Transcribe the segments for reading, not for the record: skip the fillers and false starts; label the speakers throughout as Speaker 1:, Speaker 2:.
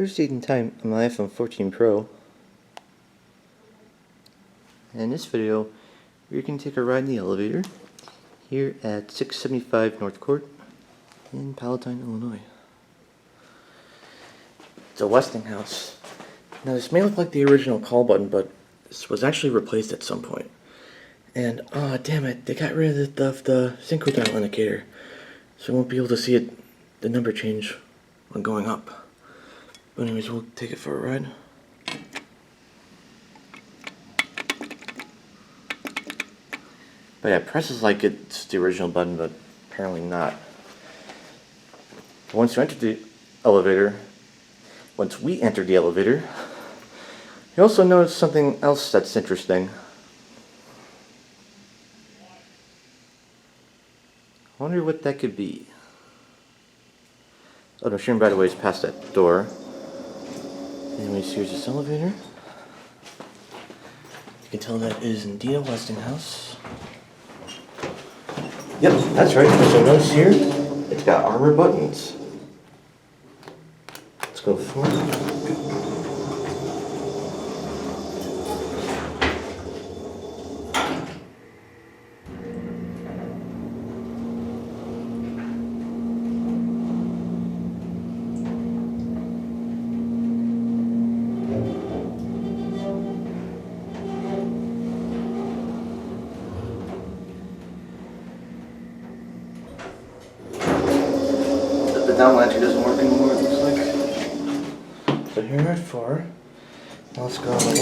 Speaker 1: Here's date and time on my iPhone 14 Pro. And in this video, we're going to take a ride in the elevator here at 675 North Court in Palatine, Illinois. It's a Westinghouse. Now this may look like the original call button, but this was actually replaced at some point. And, oh damn it, they got rid of the synchro dial indicator. So we won't be able to see it, the number change when going up. But anyways, we'll take it for a ride. But yeah, it presses like it's the original button, but apparently not. Once we entered the elevator, you also notice something else that's interesting. I wonder what that could be. Oh, the machine, by the way, is past that door. Anyways, here's this elevator. You can tell that is indeed a Westinghouse. Yep, that's right. So notice here, it's got armor buttons. Let's go forward. The down lantern doesn't work anymore, it looks like. So here are 4. Now let's go on to 1.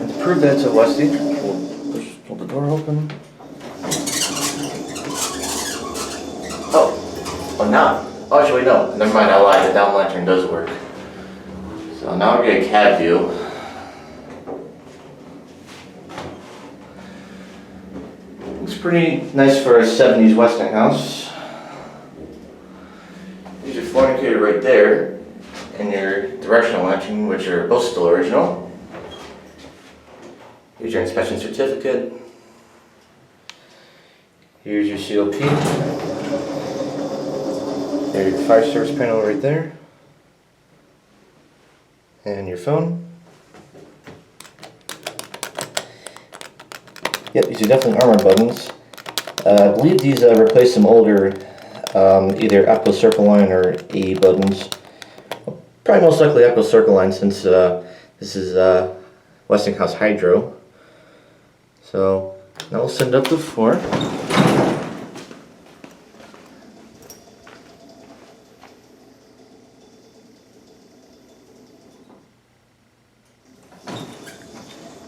Speaker 1: And to prove that it's a Westy, we'll pull the door open. Oh no. Oh, actually no, never mind, I lied, the down lantern does work. So now we're getting a cab view. Looks pretty nice for a 70s Westinghouse. There's your floor indicator right there, and your directional latching, which are both still original. Here's your inspection certificate. Here's your COP. There's your fire service panel right there. And your phone. Yep, these are definitely armor buttons. I believe these replace some older either EPCO CircleLine or AE buttons. Probably most likely EPCO CircleLine, since this is Westinghouse Hydro. So now we'll send it up to 4.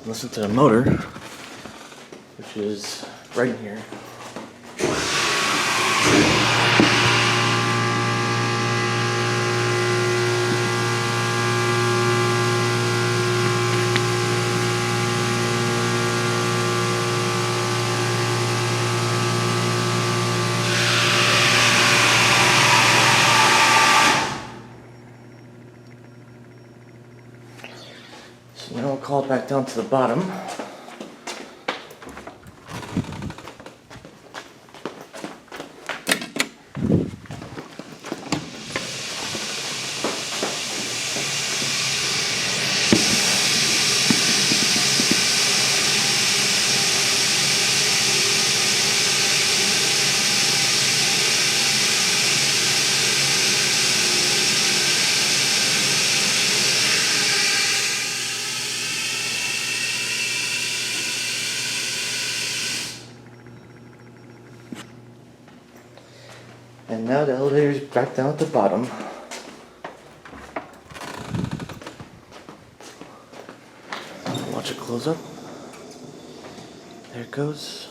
Speaker 1: Listen to the motor, which is right here. So now we'll call it back down to the bottom. And now the elevator's back down at the bottom. Watch it close up. There it goes.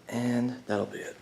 Speaker 1: And that'll be it.